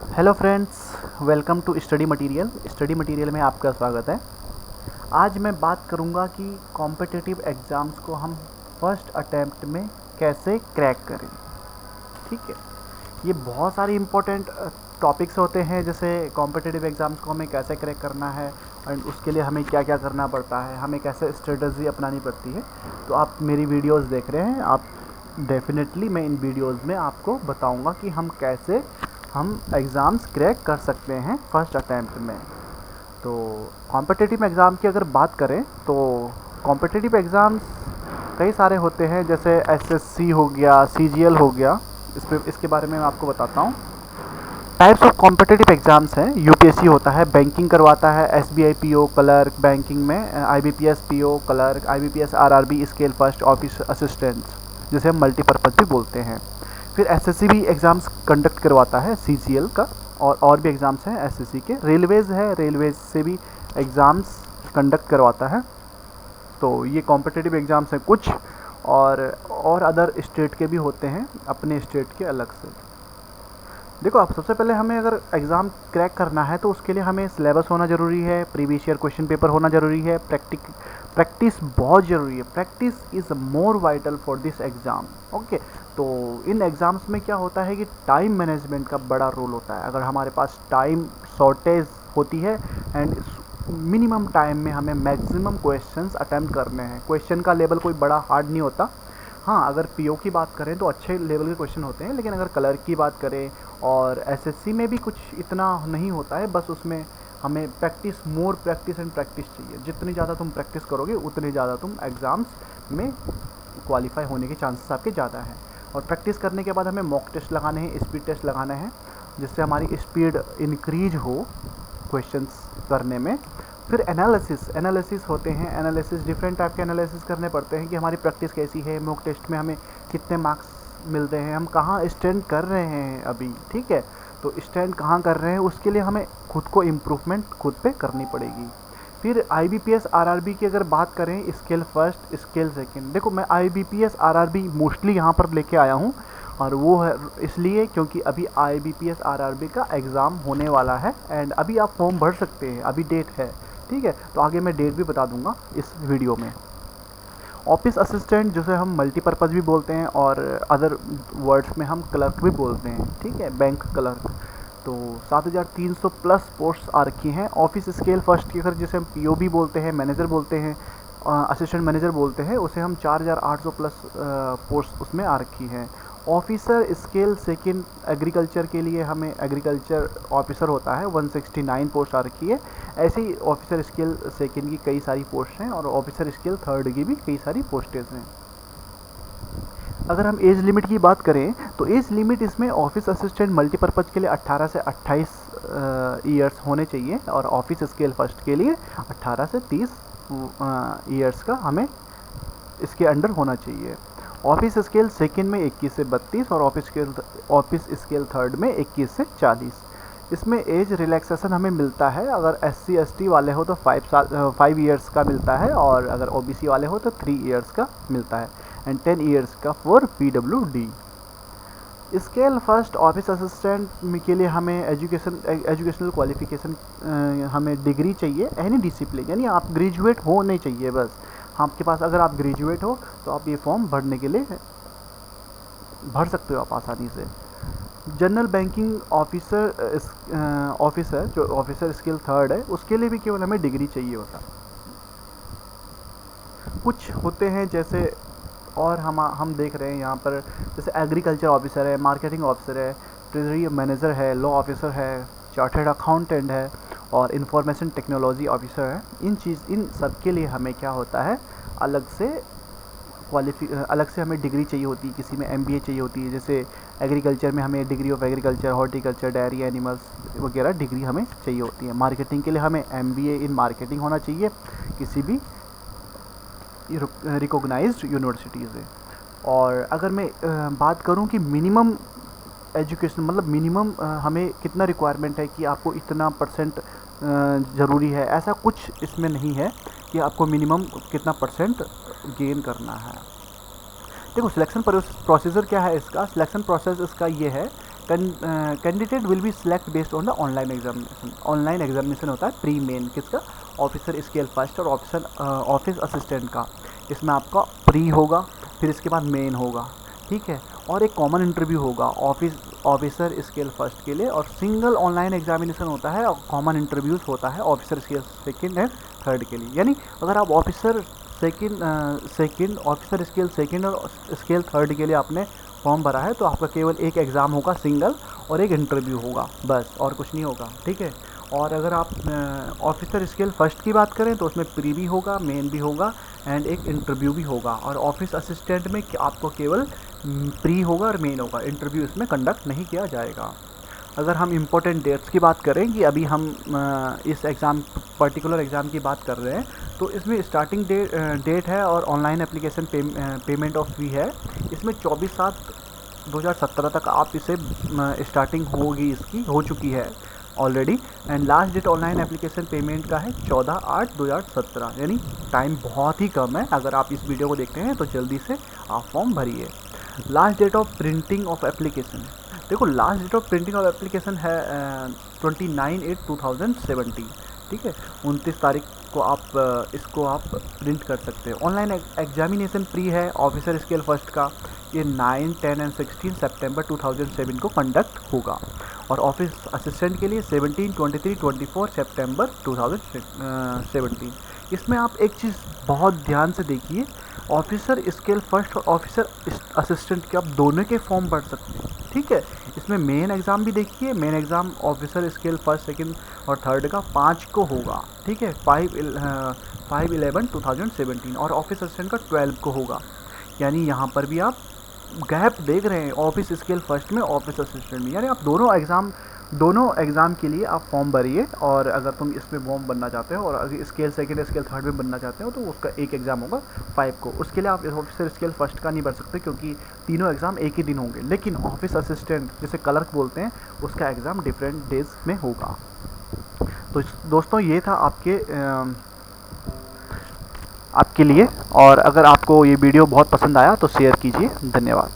Hello friends, welcome to study material में आपका स्वागत है। आज मैं बात करूंगा कि कॉम्पिटिटिव एग्ज़ाम्स को हम फर्स्ट अटेम्प्ट में कैसे क्रैक करें। ठीक है, ये बहुत सारे इम्पोर्टेंट टॉपिक्स होते हैं, जैसे कॉम्पिटिटिव एग्ज़ाम्स को हमें कैसे क्रैक करना है और उसके लिए हमें क्या क्या करना पड़ता है, हमें कैसे स्ट्रेटजी अपनानी पड़ती है। तो आप मेरी वीडियोस देख रहे हैं, आप डेफिनेटली मैं इन वीडियोस में आपको बताऊंगा कि हम एग्ज़ाम्स क्रैक कर सकते हैं फर्स्ट अटैम्प्ट में। तो कॉम्पिटिटिव एग्ज़ाम की अगर बात करें तो कॉम्पिटिटिव एग्ज़ाम्स कई सारे होते हैं, जैसे एसएससी हो गया, सीजीएल हो गया। इसके बारे में मैं आपको बताता हूँ। टाइप्स ऑफ कॉम्पिटिटिव एग्ज़ाम्स हैं। यूपीएससी होता है, बैंकिंग करवाता है, एसबीआई पीओ क्लर्क बैंकिंग में, IBPS PO clerk, IBPS RRB scale first office assistant, जिसे हम मल्टीपर्पज़ भी बोलते हैं। फिर एसएससी भी एग्ज़ाम्स कंडक्ट करवाता है सीजीएल का, और भी एग्ज़ाम्स हैं एसएससी के। रेलवेज़ है, रेलवेज़ से भी एग्ज़ाम्स कंडक्ट करवाता है। तो ये कॉम्पिटिटिव एग्ज़ाम्स हैं कुछ, और अदर स्टेट के भी होते हैं, अपने स्टेट के अलग से। देखो, अब सबसे पहले हमें अगर एग्ज़ाम क्रैक करना है तो उसके लिए हमें सिलेबस होना ज़रूरी है, प्रीवियस ईयर क्वेश्चन पेपर होना ज़रूरी है, प्रैक्टिस बहुत ज़रूरी है। Practice is more vital for this exam. Okay, तो इन एग्ज़ाम्स में क्या होता है कि टाइम मैनेजमेंट का बड़ा रोल होता है। अगर हमारे पास टाइम शॉर्टेज होती है एंड मिनिमम टाइम में हमें मैक्सिमम क्वेश्चंस अटेम्प्ट करने हैं। क्वेश्चन का लेवल कोई बड़ा हार्ड नहीं होता। हाँ, अगर पीओ की बात करें तो अच्छे लेवल के क्वेश्चन होते हैं, लेकिन अगर कलर की बात करें और एसएससी में भी कुछ इतना नहीं होता है। बस उसमें हमें मोर प्रैक्टिस एंड प्रैक्टिस चाहिए। जितनी ज़्यादा तुम प्रैक्टिस करोगे उतनी ज़्यादा तुम एग्ज़ाम्स में क्वालिफाई होने के चांसेस आपके ज़्यादा हैं। और प्रैक्टिस करने के बाद हमें मॉक टेस्ट लगाने हैं, स्पीड टेस्ट लगाने हैं, जिससे हमारी स्पीड इंक्रीज हो क्वेश्चंस करने में। फिर एनालिसिस होते हैं। एनालिसिस डिफरेंट टाइप के एनालिसिस करने पड़ते हैं कि हमारी प्रैक्टिस कैसी है, मॉक टेस्ट में हमें कितने मार्क्स मिलते हैं, हम कहाँ स्टैंड कर रहे हैं अभी। ठीक है, तो स्टैंड कहाँ कर रहे हैं उसके लिए हमें खुद को इम्प्रूवमेंट खुद पे करनी पड़ेगी। फिर आईबीपीएस आरआरबी की अगर बात करें, स्केल फर्स्ट स्केल सेकंड। देखो, मैं आईबीपीएस आरआरबी मोस्टली यहाँ पर लेके आया हूँ, और वो है इसलिए क्योंकि अभी आईबीपीएस आरआरबी का एग्ज़ाम होने वाला है एंड अभी आप फॉर्म भर सकते हैं, अभी डेट है। ठीक है, तो आगे मैं डेट भी बता दूंगा इस वीडियो में। ऑफिस असिस्टेंट, जिसे हम मल्टीपर्पज़ भी बोलते हैं और अदर वर्ड्स में हम क्लर्क भी बोलते हैं। ठीक है, बैंक क्लर्क। तो 7,300 प्लस पोस्ट आ रखी हैं। ऑफिस स्केल फर्स्ट की अगर जिसे हम पीओ भी बोलते हैं, मैनेजर बोलते हैं, असिस्टेंट मैनेजर बोलते हैं, उसे हम 4,800 प्लस पोस्ट उसमें आ रखी हैं। ऑफिसर स्केल सेकंड एग्रीकल्चर के लिए हमें एग्रीकल्चर ऑफिसर होता है, 169 पोस्ट आ रखी है। ऐसे ही ऑफिसर स्केल सेकंड की कई सारी पोस्ट हैं और ऑफिसर स्केल थर्ड की भी कई सारी पोस्टेज हैं। अगर हम एज लिमिट की बात करें तो एज लिमिट इसमें ऑफिस असिस्टेंट मल्टीपर्पज़ के लिए 18 से 28 ईयर्स होने चाहिए, और ऑफिस स्केल फर्स्ट के लिए 18 से 30 ईयर्स का हमें इसके अंडर होना चाहिए। ऑफिस स्केल सेकंड में 21 से 32 और ऑफिस स्केल थर्ड में 21 से 40। इसमें एज रिलैक्सेशन हमें मिलता है। अगर SC ST वाले हो तो 5 ईयर्स का मिलता है, और अगर OBC वाले हो तो 3 ईयर्स का मिलता है, एंड 10 ईयर्स का for PWD। Scale first office assistant के लिए हमें एजुकेशनल क्वालिफिकेशन, हमें डिग्री चाहिए, एनी डिसिप्लिन, यानी आप ग्रेजुएट होने चाहिए बस। आपके पास अगर आप ग्रेजुएट हो तो आप ये फॉर्म भरने के लिए भर सकते हो आप आसानी से। जनरल बैंकिंग ऑफिसर जो ऑफिसर स्किल थर्ड है, उसके लिए भी केवल हमें डिग्री चाहिए होता। कुछ होते हैं जैसे, और हम देख रहे हैं यहाँ पर, जैसे एग्रीकल्चर ऑफिसर है, मार्केटिंग ऑफिसर है, ट्रेजरी मैनेजर है, लॉ ऑफिसर है, चार्टर्ड अकाउंटेंट है, और इंफॉर्मेशन टेक्नोलॉजी ऑफिसर है। इन सब के लिए हमें क्या होता है, अलग से हमें डिग्री चाहिए होती है। किसी में MBA चाहिए होती है, जैसे एग्रीकल्चर में हमें degree of agriculture, horticulture, dairy animals वगैरह डिग्री हमें चाहिए होती है। मार्केटिंग के लिए हमें MBA इन मार्केटिंग होना चाहिए किसी भी रिकॉग्नाइज्ड यूनिवर्सिटी से। और अगर मैं बात करूं कि मिनिमम एजुकेशन, मतलब मिनिमम हमें कितना रिक्वायरमेंट है कि आपको इतना परसेंट ज़रूरी है, ऐसा कुछ इसमें नहीं है कि आपको मिनिमम कितना परसेंट गेन करना है। देखो, सिलेक्शन प्रोसीजर क्या है इसका। सिलेक्शन प्रोसेस इसका ये है candidate will be select based on the online examination. Online examination होता है प्री मेन किसका, ऑफिसर स्केल फर्स्ट और ऑफिस असिस्टेंट का। इसमें आपका प्री होगा, फिर इसके बाद मेन होगा, ठीक है, और एक कॉमन इंटरव्यू होगा ऑफिसर स्केल फर्स्ट के लिए, और सिंगल ऑनलाइन एग्जामिनेशन होता है और कॉमन इंटरव्यूज होता है officer scale second and third के लिए। यानी अगर आप ऑफिसर ऑफिसर स्केल सेकंड और स्केल थर्ड के लिए आपने फॉर्म भरा है तो आपका केवल एक एग्ज़ाम होगा सिंगल और एक इंटरव्यू होगा बस, और कुछ नहीं होगा, ठीक है। और अगर आप ऑफिसर स्केल फर्स्ट की बात करें तो उसमें प्री भी होगा, मेन भी होगा एंड एक इंटरव्यू भी होगा। और ऑफिस असिस्टेंट में आपको केवल प्री होगा और मेन होगा, इंटरव्यू इसमें कंडक्ट नहीं किया जाएगा। अगर हम इम्पोर्टेंट डेट्स की बात करें कि अभी हम इस एग्ज़ाम पर्टिकुलर एग्ज़ाम की बात कर रहे हैं, तो इसमें स्टार्टिंग डेट है और ऑनलाइन एप्लीकेशन पेमेंट ऑफ फी है। इसमें 24/7/2017 तक आप इसे स्टार्टिंग होगी, इसकी हो चुकी है already. And last date online application payment का है 14/8/2017, यानी टाइम बहुत ही कम है। अगर आप इस वीडियो को देखते हैं तो जल्दी से आप फॉर्म भरिए। Last date of printing of application, देखो last date of printing of application है 29/8/2017, ठीक है, 29 तारीख को आप इसको आप प्रिंट कर सकते हो। ऑनलाइन एग्जामिनेशन प्री है ऑफिसर स्केल फर्स्ट का, ये 9, 10 एंड 16 सितंबर 2007 को कंडक्ट होगा। और ऑफिस असिस्टेंट के लिए 17, 23, 24 सितंबर 2017। इसमें आप एक चीज़ बहुत ध्यान से देखिए, ऑफिसर स्केल फर्स्ट और ऑफिसर असिस्टेंट के आप दोनों के फॉर्म भर सकते हैं, ठीक है। इसमें मेन एग्ज़ाम भी देखिए, main exam officer scale first, second और थर्ड का 5 को होगा, ठीक है, 5/11/2017, और ऑफिस असिस्टेंट का 12 को होगा। यानी यहाँ पर भी आप गैप देख रहे हैं ऑफिस स्केल फर्स्ट में, ऑफिस असिस्टेंट में, यानी आप दोनों एग्ज़ाम के लिए आप फॉर्म भरिए। और अगर तुम इसमें फॉर्म बनना चाहते हो और अगर स्केल सेकंड स्केल थर्ड में बनना चाहते हो तो उसका एक एग्ज़ाम होगा 5 को। उसके लिए आप ऑफिसर स्केल फर्स्ट का नहीं भर सकते क्योंकि तीनों एग्ज़ाम एक ही दिन होंगे। लेकिन ऑफिस असिस्टेंट जिसे क्लर्क बोलते हैं उसका एग्ज़ाम डिफरेंट डेज में होगा। तो दोस्तों ये था आपके लिए, और अगर आपको ये वीडियो बहुत पसंद आया तो शेयर कीजिए। धन्यवाद।